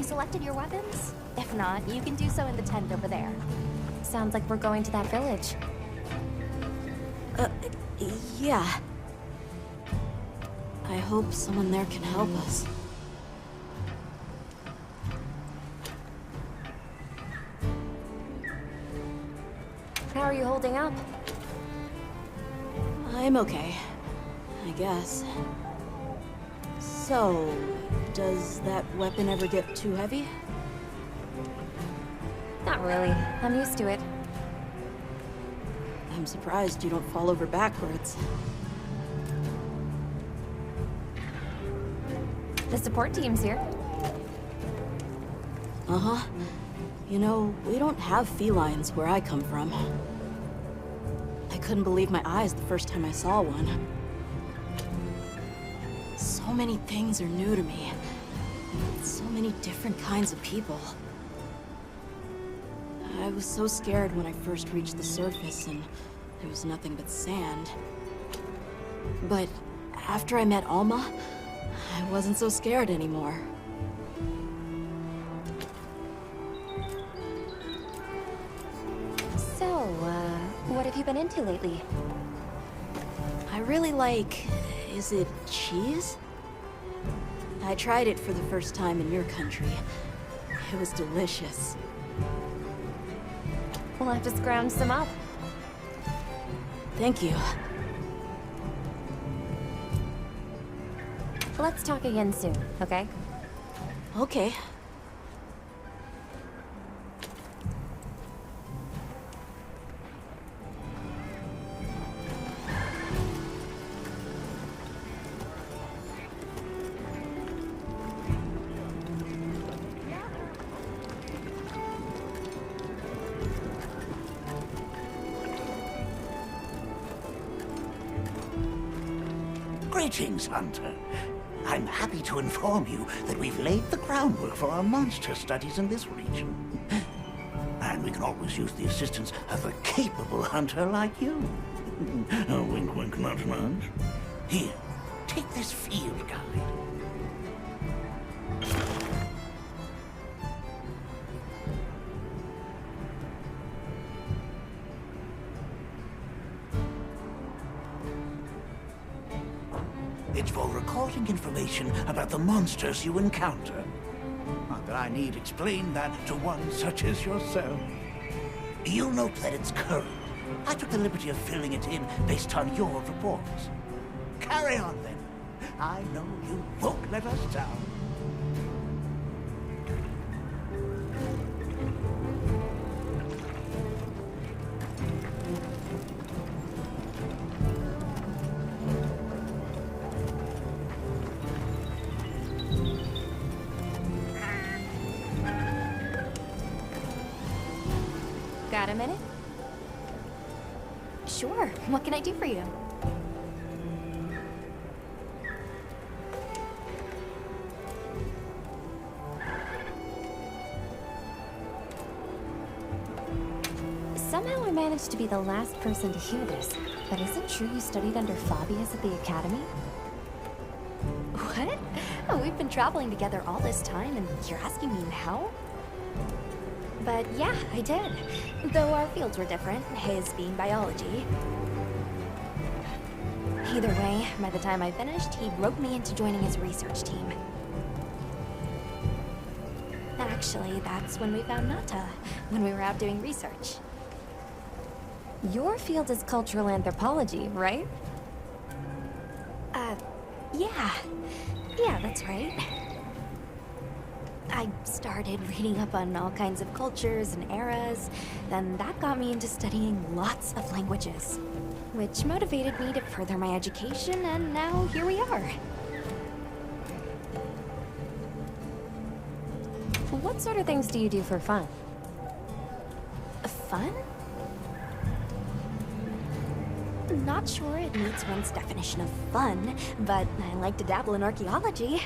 selected your weapons? If not, you can do so in the tent over there. Sounds like we're going to that village. Yeah. I hope someone there can help us. How are you holding up? I'm okay, I guess. So, does that weapon ever get too heavy? Not really. I'm used to it. I'm surprised you don't fall over backwards. The support team's here. Uh-huh. You know, we don't have felines where I come from. I couldn't believe my eyes the first time I saw one. So many things are new to me. So many different kinds of people. I was so scared when I first reached the surface and there was nothing but sand. But after I met Alma, I wasn't so scared anymore. So, what have you been into lately? I really like... is it cheese? I tried it for the first time in your country. It was delicious. We'll have to scrounge some up. Thank you. Let's talk again soon, okay? Okay. Greetings, Hunter. I'm happy to inform you that we've laid the groundwork for our monster studies in this region. And we can always use the assistance of a capable hunter like you. Wink, wink, nudge, nudge. Here, take this field guide. It's for recording information about the monsters you encounter. Not that I need explain that to one such as yourself. You'll note that it's current. I took the liberty of filling it in based on your reports. Carry on, then. I know you won't let us down. Got a minute? Sure. What can I do for you? Somehow I managed to be the last person to hear this. But is it true you studied under Fabius at the academy? What? Oh, we've been traveling together all this time, and you're asking me now? But yeah, I did. Though our fields were different, his being biology. Either way, by the time I finished, he roped me into joining his research team. Actually, that's when we found Nata, when we were out doing research. Your field is cultural anthropology, right? Yeah. Yeah, that's right. I started reading up on all kinds of cultures and eras, then that got me into studying lots of languages, which motivated me to further my education, and now here we are. What sort of things do you do for fun? Fun? Not sure it meets one's definition of fun, but I like to dabble in archaeology.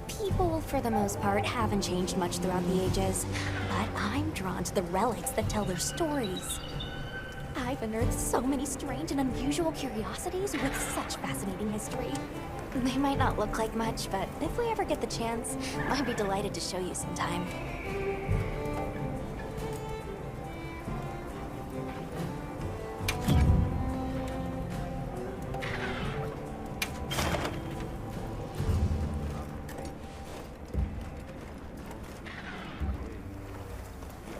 People, for the most part, haven't changed much throughout the ages, but I'm drawn to the relics that tell their stories. I've unearthed so many strange and unusual curiosities with such fascinating history. They might not look like much, but if we ever get the chance, I'd be delighted to show you sometime.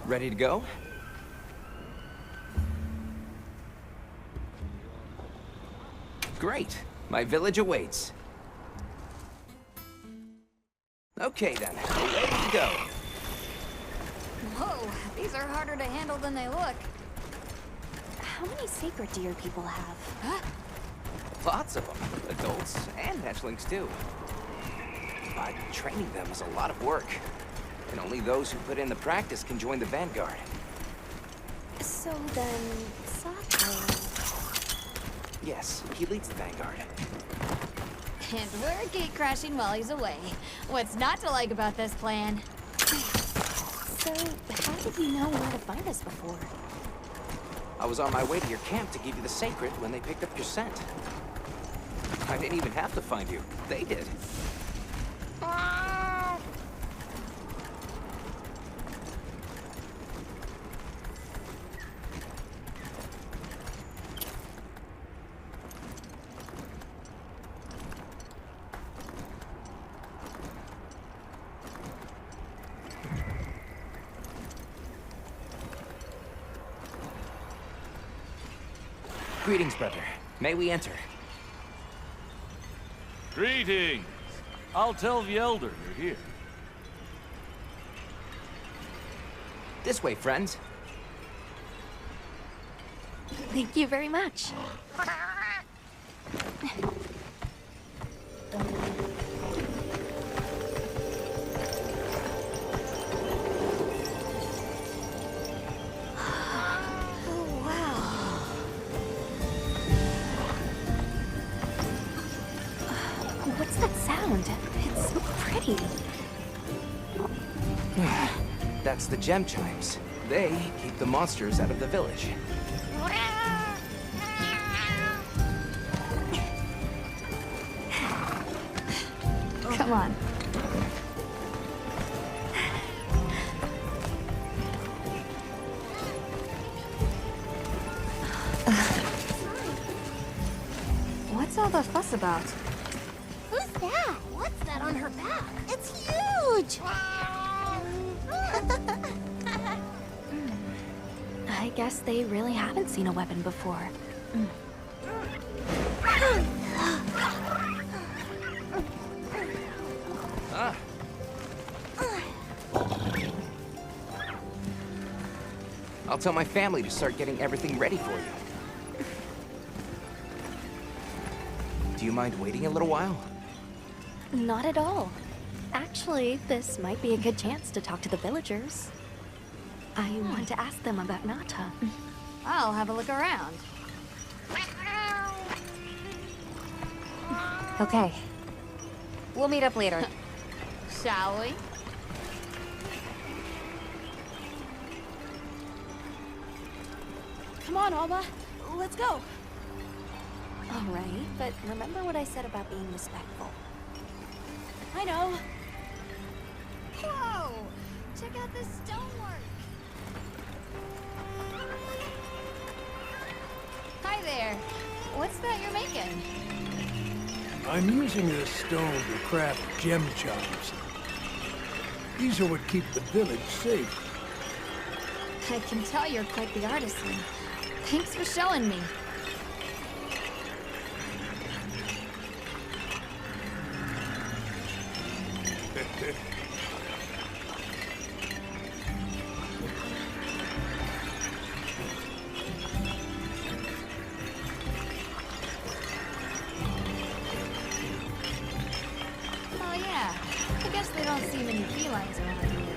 Ready to go? Great. My village awaits. Okay then, ready to go. Whoa, these are harder to handle than they look. How many sacred deer people have? Lots of them. Adults and hatchlings too. But training them is a lot of work. And only those who put in the practice can join the Vanguard. So then, Sato... Yes, he leads the Vanguard. And we're gate crashing while he's away. What's not to like about this plan? So, how did you know where to find us before? I was on my way to your camp to give you the sacred when they picked up your scent. I didn't even have to find you. They did. Greetings, brother. May we enter? Greetings. I'll tell the Elder you're here. This way, friends. Thank you very much. What's that sound? It's so pretty. That's the gem chimes. They keep the monsters out of the village. Come on. What's all the fuss about? Who's that? What's that on her back? It's huge! I guess they really haven't seen a weapon before. Ah. I'll tell my family to start getting everything ready for you. Do you mind waiting a little while? Not at all. Actually, this might be a good chance to talk to the villagers. I want to ask them about Nata. I'll have a look around. Okay. We'll meet up later. Shall we? Come on, Alma. Let's go. All right, but remember what I said about being respectful. I know. Whoa! Check out this stonework! Hi there. What's that you're making? I'm using this stone to craft gem chimes. These are what keep the village safe. I can tell you're quite the artisan. Thanks for showing me. Oh yeah, I guess they don't see many felines around here.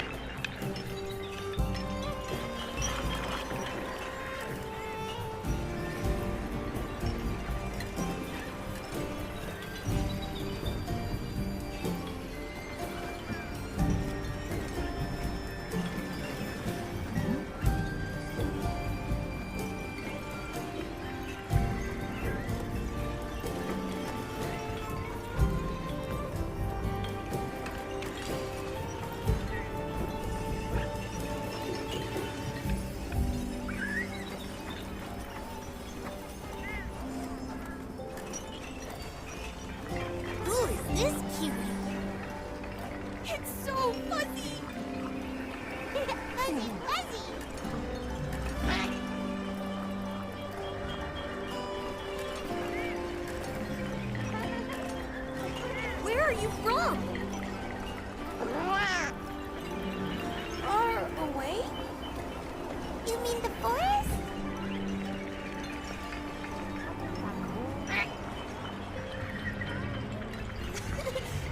are you from? Far away? You mean the forest?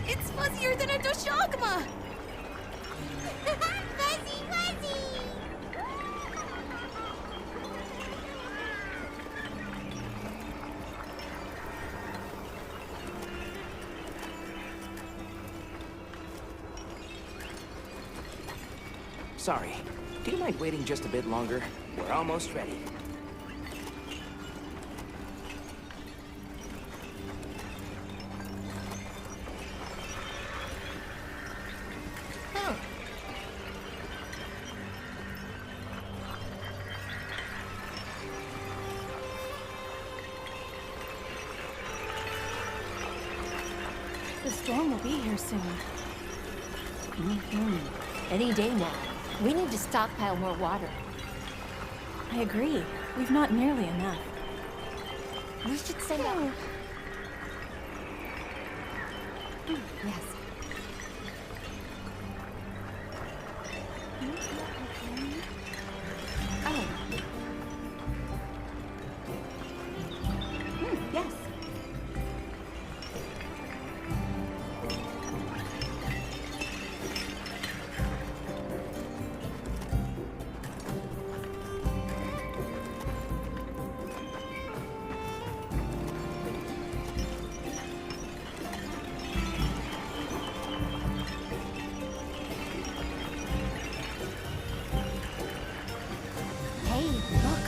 It's fuzzier than a Doshagma! Fuzzy, fuzzy! Sorry. Do you mind waiting just a bit longer? We're almost ready. Oh. The storm will be here soon. Any day now. We need to stockpile more water. I agree. We've not nearly enough. We should send out... Yes. Oh. Yes. Hey, look.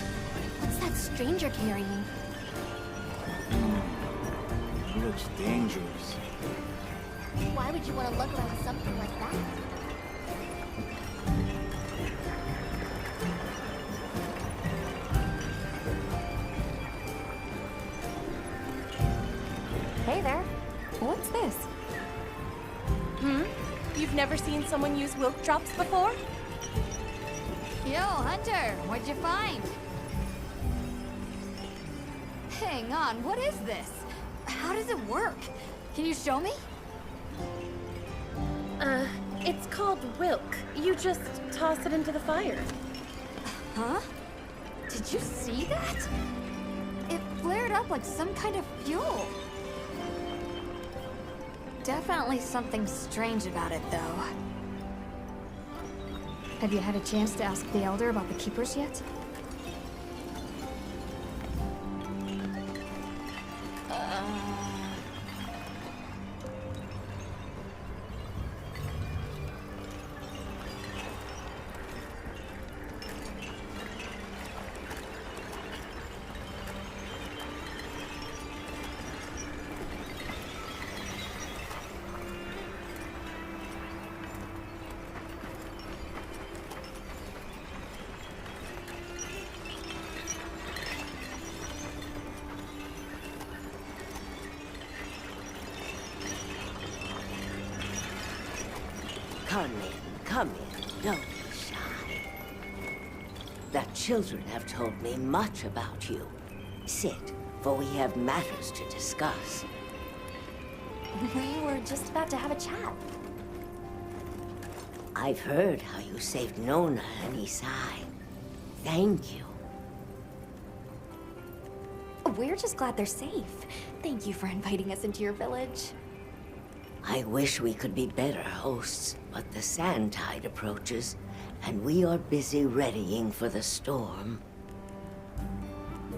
What's that stranger carrying? He looks dangerous. Why would you want to lug around something like that? Hey there. What's this? You've never seen someone use wilk drops before? Yo, Hunter, what'd you find? Hang on, what is this? How does it work? Can you show me? It's called wilk. You just toss it into the fire. Huh? Did you see that? It flared up like some kind of fuel. Definitely something strange about it, though. Have you had a chance to ask the Elder about the Keepers yet? Come in, don't be shy. The children have told me much about you. Sit, for we have matters to discuss. We were just about to have a chat. I've heard how you saved Nona and Isai. Thank you. We're just glad they're safe. Thank you for inviting us into your village. I wish we could be better hosts, but the sand tide approaches, and we are busy readying for the storm.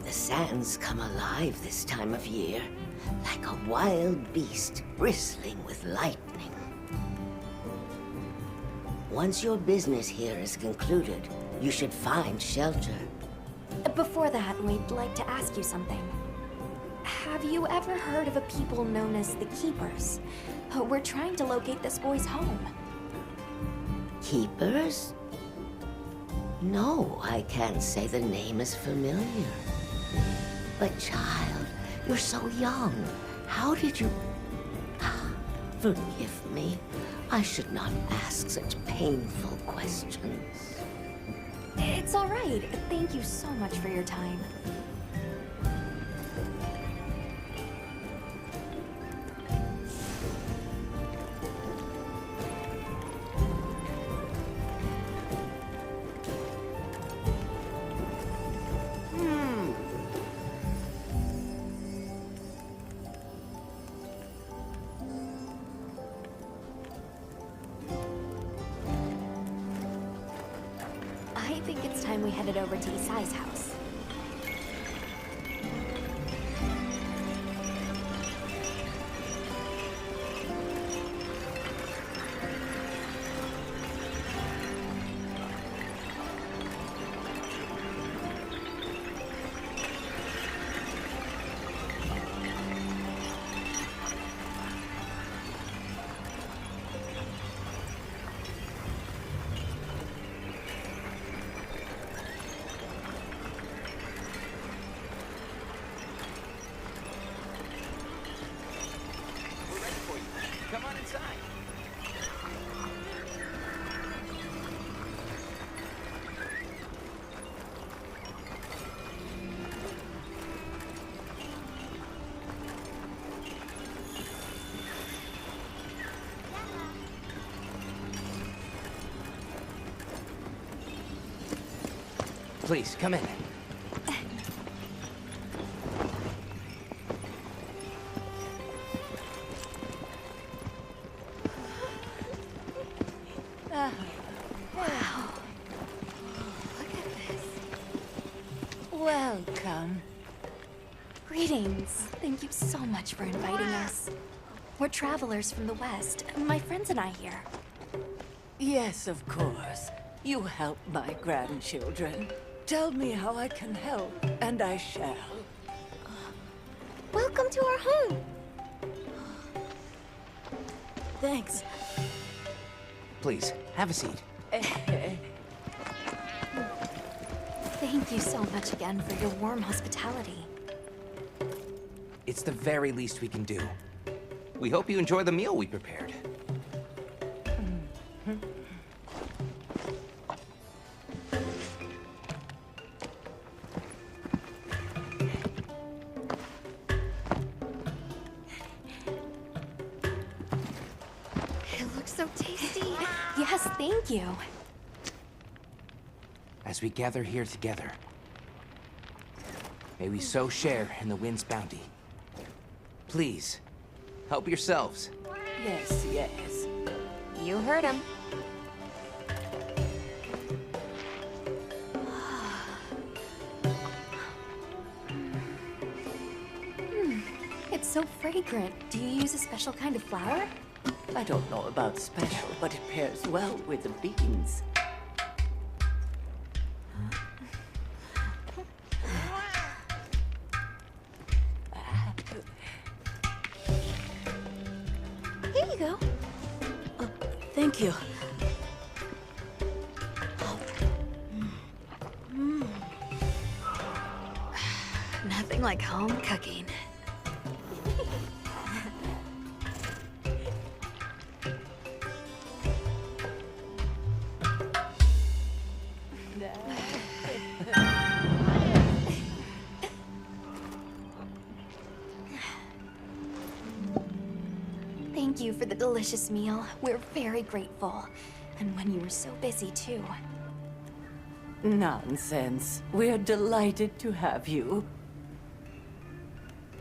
The sands come alive this time of year, like a wild beast bristling with lightning. Once your business here is concluded, you should find shelter. Before that, we'd like to ask you something. Have you ever heard of a people known as the Keepers? We're trying to locate this boy's home. Keepers? No, I can't say the name is familiar. But child, you're so young. How did you... Forgive me. I should not ask such painful questions. It's all right. Thank you so much for your time. think it's time we headed over to Isai's house. We're ready for you. Come on inside. Please, come in. Welcome. Greetings. Thank you so much for inviting us. We're travelers from the West, my friends and I here. Yes, of course. You help my grandchildren. Tell me how I can help, and I shall. Welcome to our home. Thanks. Please, have a seat. Thank you so much again for your warm hospitality. It's the very least we can do. We hope you enjoy the meal we prepared. It looks so tasty. Yes, thank you. As we gather here together, may we so share in the wind's bounty. Please, help yourselves. Yes, yes. You heard him. It's so fragrant. Do you use a special kind of flour? I don't know about special, but it pairs well with the beans. Here you go. Thank you. Nothing like home cooking. Thank you for the delicious meal. We're very grateful. And when you were so busy, too. Nonsense. We're delighted to have you.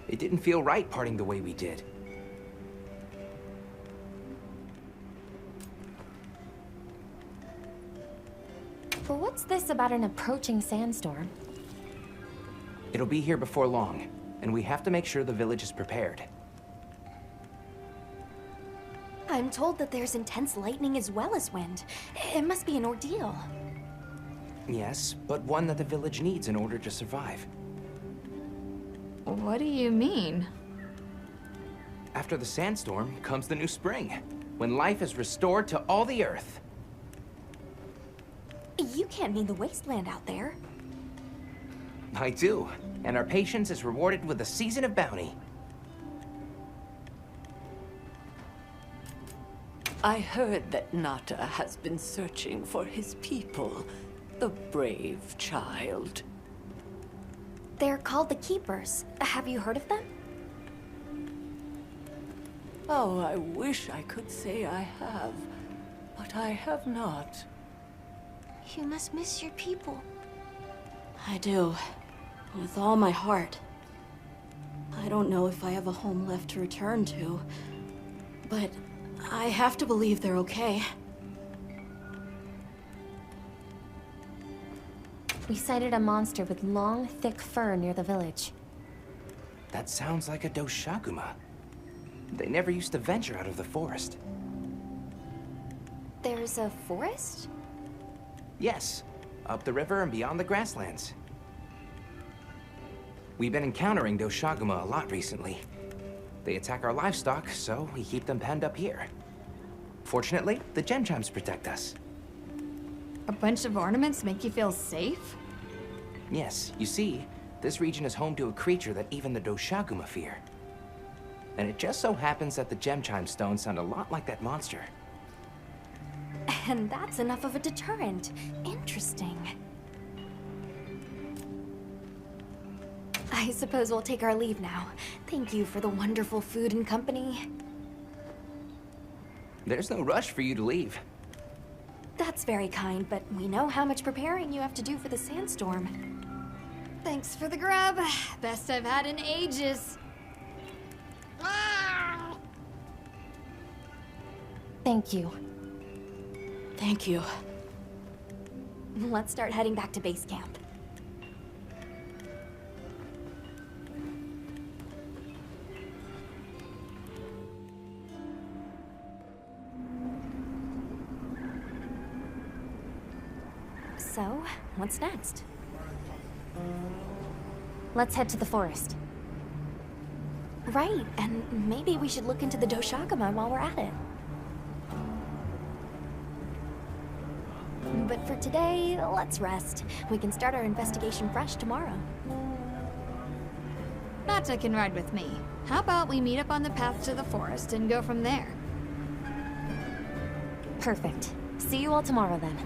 It didn't feel right parting the way we did. But what's this about an approaching sandstorm? It'll be here before long, and we have to make sure the village is prepared. I'm told that there's intense lightning as well as wind. It must be an ordeal. Yes, but one that the village needs in order to survive. What do you mean? After the sandstorm comes the new spring, when life is restored to all the earth. You can't mean the wasteland out there. I do, and our patience is rewarded with a season of bounty. I heard that Nata has been searching for his people. The brave child. They're called the Keepers. Have you heard of them? Oh, I wish I could say I have, but I have not. You must miss your people. I do. With all my heart. I don't know if I have a home left to return to, but I have to believe they're okay. We sighted a monster with long, thick fur near the village. That sounds like a Doshaguma. They never used to venture out of the forest. There's a forest? Yes, up the river and beyond the grasslands. We've been encountering Doshaguma a lot recently. They attack our livestock, so we keep them penned up here. Fortunately, the gem chimes protect us. A bunch of ornaments make you feel safe? Yes, you see, this region is home to a creature that even the Doshaguma fear. And it just so happens that the gem chime stones sound a lot like that monster. And that's enough of a deterrent. Interesting. I suppose we'll take our leave now. Thank you for the wonderful food and company. There's no rush for you to leave. That's very kind, but we know how much preparing you have to do for the sandstorm. Thanks for the grub. Best I've had in ages. Thank you. Thank you. Let's start heading back to base camp. So, what's next? Let's head to the forest. Right, and maybe we should look into the Doshaguma while we're at it. But for today, let's rest. We can start our investigation fresh tomorrow. Nata can ride with me. How about we meet up on the path to the forest and go from there? Perfect. See you all tomorrow then.